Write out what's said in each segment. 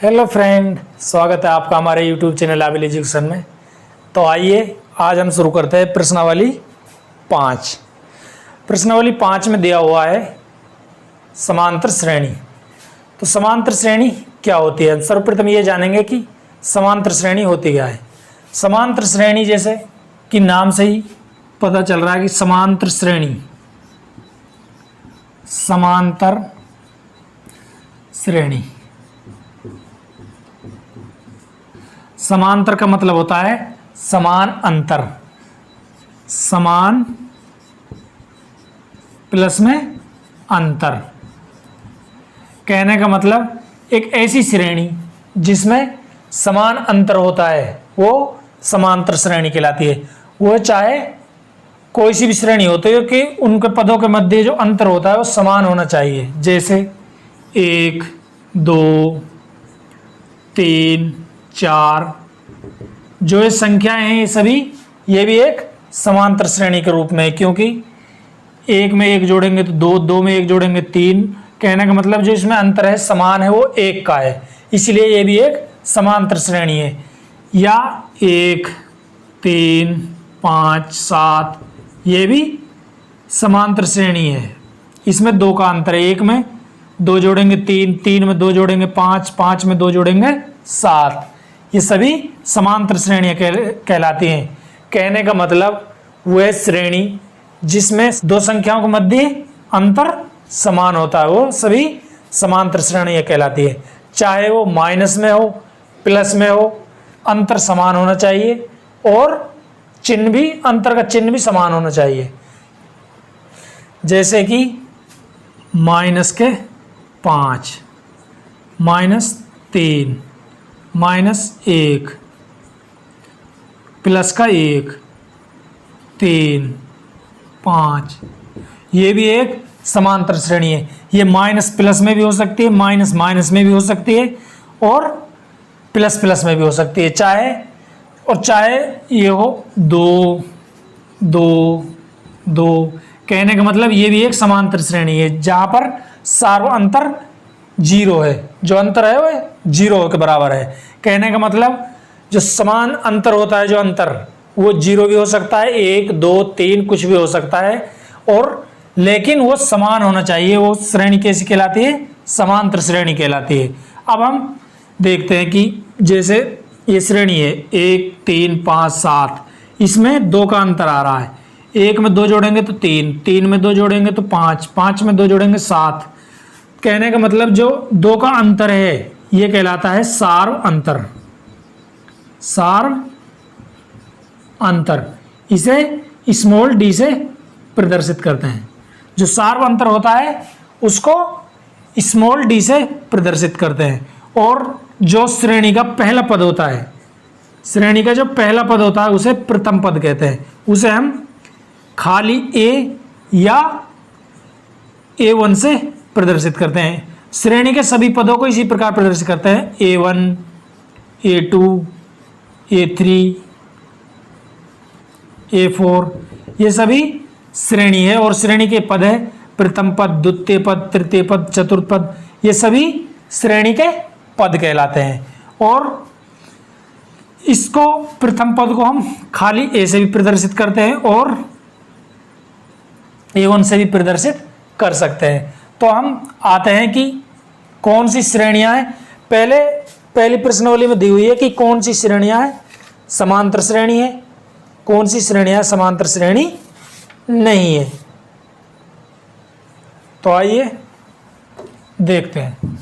Hello friend, स्वागत है आपका हमारे यूट्यूब चैनल आबिल एजुकेशन में। तो आइए आज हम शुरू करते हैं प्रश्नावली 5। प्रश्नावली 5 में दिया हुआ है समांतर श्रेणी। तो समांतर श्रेणी क्या होती है? सर्वप्रथम ये जानेंगे कि समांतर श्रेणी होती क्या है। समांतर श्रेणी जैसे कि नाम से ही पता चल रहा है कि समांतर श्रेणी, समांतर श्रेणी, समांतर का मतलब होता है समान अंतर, समान प्लस में अंतर। कहने का मतलब एक ऐसी श्रेणी जिसमें समान अंतर होता है वो समांतर श्रेणी कहलाती है। वो चाहे कोई सी भी श्रेणी होती है कि उनके पदों के मध्य जो अंतर होता है वो समान होना चाहिए। जैसे 1, 2, 3, 4 जो ये संख्याएं हैं ये सभी ये भी एक समांतर श्रेणी के रूप में है, क्योंकि 1 में 1 जोड़ेंगे तो 2, 2 में 1 जोड़ेंगे 3। कहने का मतलब जो इसमें अंतर है समान है वो 1 का है, इसलिए ये भी एक समांतर श्रेणी है। या 1, 3, 5, 7 ये भी समांतर श्रेणी है। इसमें 2 का अंतर है, 1 में 2 जोड़ेंगे 3, 3 में 2 जोड़ेंगे 5, 5 में 2 जोड़ेंगे 7। ये सभी समांतर श्रेणियां कहलाती हैं। कहने का मतलब वह श्रेणी जिसमें 2 संख्याओं के मध्य अंतर समान होता है वो सभी समांतर श्रेणियां कहलाती है। चाहे वो माइनस में हो, प्लस में हो, अंतर समान होना चाहिए और चिन्ह भी, अंतर का चिन्ह भी समान होना चाहिए। जैसे कि -5, -3, -1, +1, 3, 5 ये भी एक समांतर श्रेणी है। ये माइनस प्लस में भी हो सकती है, माइनस माइनस में भी हो सकती है और प्लस प्लस में भी हो सकती है। चाहे ये हो 2, 2, 2। कहने का मतलब ये भी एक समांतर श्रेणी है जहां पर सार्व अंतर 0 है, जो अंतर है वह 0 के बराबर है। कहने का मतलब जो समान अंतर होता है, जो अंतर वो 0 भी हो सकता है, 1, 2, 3 कुछ भी हो सकता है, और लेकिन वो समान होना चाहिए। वो श्रेणी कैसी कहलाती है? समांतर श्रेणी कहलाती है। अब हम देखते हैं कि जैसे ये श्रेणी है 1, 3, 5, 7, इसमें 2 का अंतर आ रहा है। 1 में 2 जोड़ेंगे तो 3, 3 में 2 जोड़ेंगे तो 5, 5 में 2 जोड़ेंगे 7। कहने का मतलब जो 2 का अंतर है ये कहलाता है सार्व अंतर, सार्व अंतर। इसे स्मॉल d से प्रदर्शित करते हैं। जो सार्व अंतर होता है उसको स्मॉल d से प्रदर्शित करते हैं। और जो श्रेणी का पहला पद होता है, श्रेणी का जो पहला पद होता है उसे प्रथम पद कहते हैं। उसे हम खाली a या a1 से प्रदर्शित करते हैं। श्रेणी के सभी पदों को इसी प्रकार प्रदर्शित करते हैं। a1, a2, a3, a4 ये सभी श्रेणी है और श्रेणी के पद है प्रथम पद, द्वितीय पद, तृतीय पद, चतुर्थ पद। ये सभी श्रेणी के पद कहलाते हैं। और इसको प्रथम पद को हम खाली a से भी प्रदर्शित करते हैं और a1 से भी प्रदर्शित कर सकते हैं। तो हम आते हैं कि कौन सी श्रेणियां हैं। पहली प्रश्नावली में दी हुई है कि कौन सी श्रेणियां हैं समांतर श्रेणी है, कौन सी श्रेणियां समांतर श्रेणी नहीं है। तो आइए देखते हैं।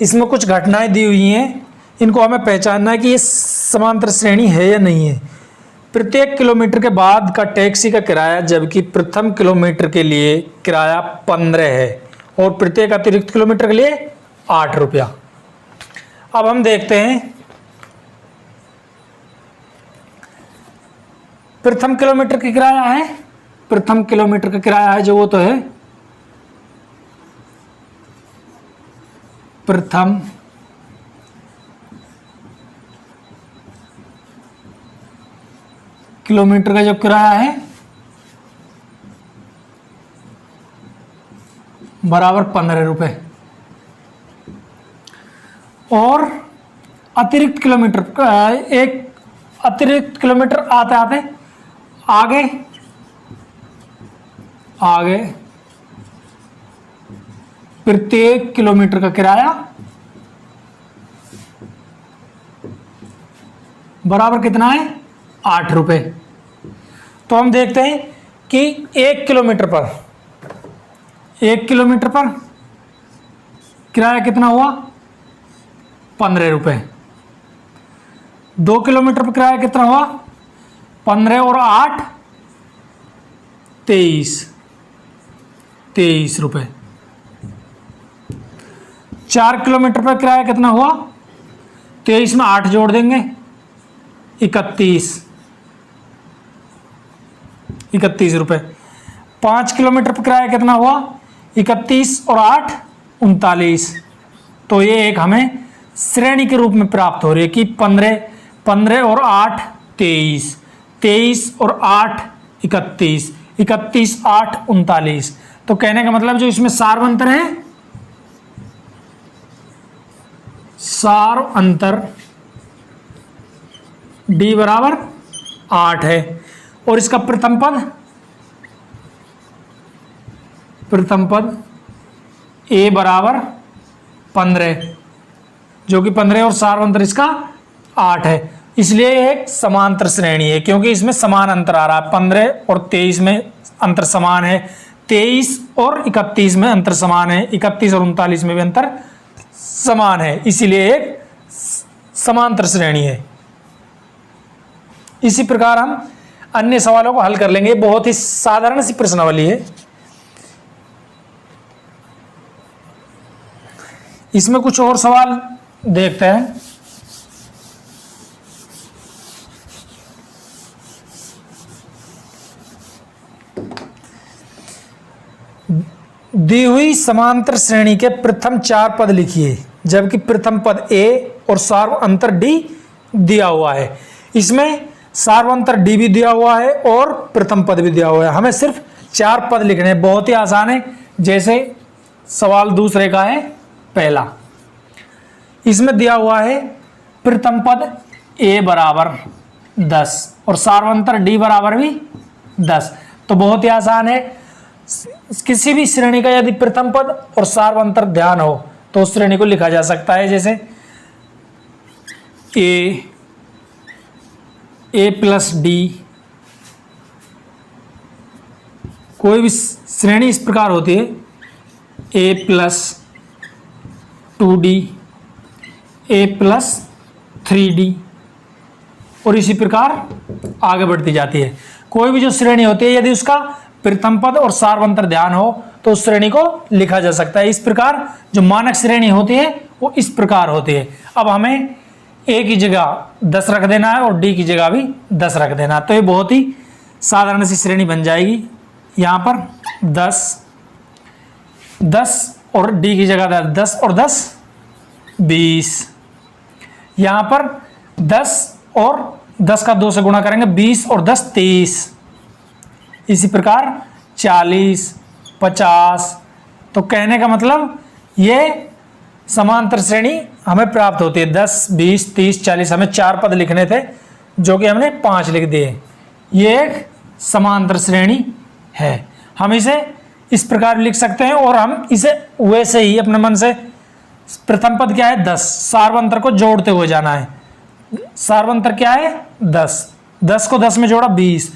इसमें कुछ घटनाएं दी हुई हैं, इनको हमें पहचानना है कि ये समांतर श्रेणी है या नहीं है। प्रत्येक किलोमीटर के बाद का टैक्सी का किराया, जबकि प्रथम किलोमीटर के लिए किराया 15 है और प्रत्येक अतिरिक्त किलोमीटर के लिए 8 रुपया। अब हम देखते हैं प्रथम किलोमीटर का किराया है, प्रथम किलोमीटर का किराया है जो वो तो है प्रथम किलोमीटर का जो किराया है बराबर 15 रुपये, और अतिरिक्त किलोमीटर, एक अतिरिक्त किलोमीटर आते आते आगे आगे प्रत्येक किलोमीटर का किराया बराबर कितना है? 8 रुपये। तो हम देखते हैं कि 1 किलोमीटर पर किराया कितना हुआ? 15 रुपये। 2 किलोमीटर पर किराया कितना हुआ? 15 और 8 23 रुपये। 4 किलोमीटर पर किराया कितना हुआ? 23 में 8 जोड़ देंगे, 31 रुपये। 5 किलोमीटर पर किराया कितना हुआ? 31 और 8 39। तो ये एक हमें श्रेणी के रूप में प्राप्त हो रही है कि 15 और 8 23 और 8 31, 8 39। तो कहने का मतलब जो इसमें सार अंतर है, सार अंतर d बराबर 8 है, और इसका प्रथम पद a बराबर 15, जो कि 15 और सार अंतर इसका 8 है। इसलिए एक समांतर श्रेणी है, क्योंकि इसमें समान अंतर आ रहा है। 15 और 23 में अंतर समान है, 23 और 31 में अंतर समान है, 31 और 39 में भी अंतर समान है, इसीलिए एक समांतर श्रेणी है। इसी प्रकार हम अन्य सवालों को हल कर लेंगे। बहुत ही साधारण सी प्रश्नावली है। इसमें कुछ और सवाल देखते हैं। दी हुई समांतर श्रेणी के प्रथम 4 पद लिखिए, जबकि प्रथम पद a और सार्वअंतर d दिया हुआ है। इसमें सार्वअंतर d भी दिया हुआ है और प्रथम पद भी दिया हुआ है। हमें सिर्फ 4 पद लिखने हैं, बहुत ही आसान है। जैसे सवाल दूसरे का है पहला, इसमें दिया हुआ है प्रथम पद a बराबर 10 और सार्वअंतर d बराबर भी 10। तो बहुत ही आसान है। किसी भी श्रेणी का यदि प्रथम पद और सार्वअंतर ध्यान हो तो उस श्रेणी को लिखा जा सकता है। जैसे a प्लस डी, कोई भी श्रेणी इस प्रकार होती है, a plus 2d, a plus 3d, और इसी प्रकार आगे बढ़ती जाती है। कोई भी जो श्रेणी होती है यदि उसका प्रथम पद और सार्वअंतर ध्यान हो तो उस श्रेणी को लिखा जा सकता है। इस प्रकार जो मानक श्रेणी होती है वो इस प्रकार होती है। अब हमें a की जगह 10 रख देना है और d की जगह भी 10 रख देना है, तो ये बहुत ही साधारण सी श्रेणी बन जाएगी। यहाँ पर 10 और d की जगह 10 और 10 20। यहाँ पर 10 और 10 का 2 से गुणा करेंगे, 20 और 10 30। इसी प्रकार 40 50। तो कहने का मतलब ये समांतर श्रेणी हमें प्राप्त होती है। 10 20 30 40, हमें 4 पद लिखने थे जो कि हमने 5 लिख दिए। ये एक समांतर श्रेणी है। हम इसे इस प्रकार लिख सकते हैं, और हम इसे वैसे ही अपने मन से, प्रथम पद क्या है 10, सार्वअंतर को जोड़ते हुए जाना है। सार्वअंतर क्या है 10 को 10 में जोड़ा 20,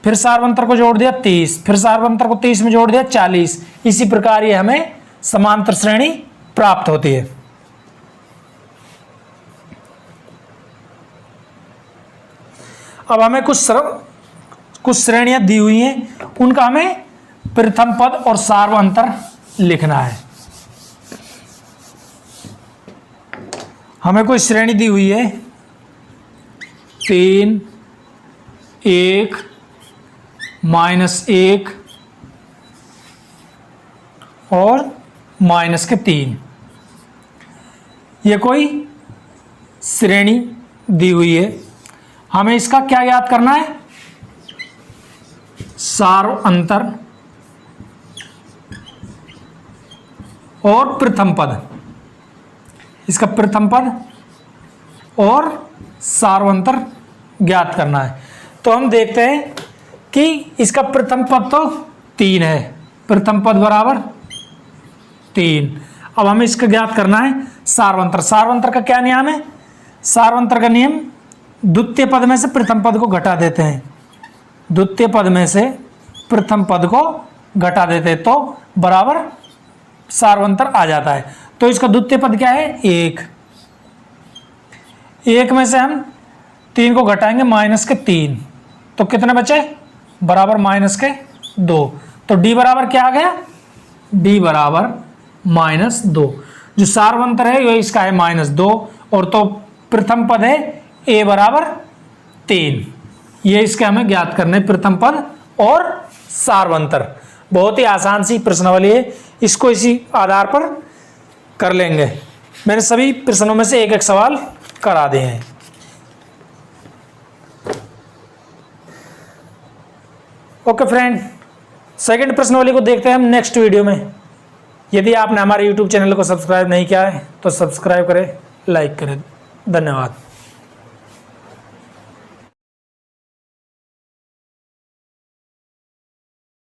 फिर सार्वअंतर को जोड़ दिया 30, फिर सार्वअंतर को 30 में जोड़ दिया 40। इसी प्रकार ये हमें समांतर श्रेणी प्राप्त होती है। अब हमें कुछ श्रेणियां दी हुई हैं, उनका हमें प्रथम पद और सार्वअंतर लिखना है। हमें कोई श्रेणी दी हुई है 3 1 -1 और -3। ये कोई श्रेणी दी हुई है। हमें इसका क्या ज्ञात करना है? सार्व अंतर और प्रथम पद, इसका प्रथम पद और सार्वंतर ज्ञात करना है। तो हम देखते हैं कि इसका प्रथम पद तो 3 है, प्रथम पद बराबर 3। अब हमें इसका ज्ञात करना है सार्वंतर। सार्वंतर का क्या नियम है? सार्वंतर का नियम द्वितीय पद में से प्रथम पद को घटा देते हैं, द्वितीय पद में से प्रथम पद को घटा देते हैं तो बराबर सार्वंतर आ जाता है। तो इसका द्वितीय पद क्या है? 1। 1 में से हम 3 को घटाएंगे -3, तो कितने बचे? बराबर -2। तो d बराबर क्या आ गया? d बराबर -2। जो सार्वंतर है ये इसका है -2 और तो प्रथम पद है a बराबर 3। ये इसके हमें ज्ञात करने प्रथम पद और सार्वंतर। बहुत ही आसान सी प्रश्नावली है, इसको इसी आधार पर कर लेंगे। मैंने सभी प्रश्नों में से एक एक सवाल करा दिए हैं। ओके फ्रेंड, सेकंड प्रश्नावली को देखते हैं हम नेक्स्ट वीडियो में। यदि आपने हमारे YouTube चैनल को सब्सक्राइब नहीं किया है तो सब्सक्राइब करें, लाइक करें। धन्यवाद।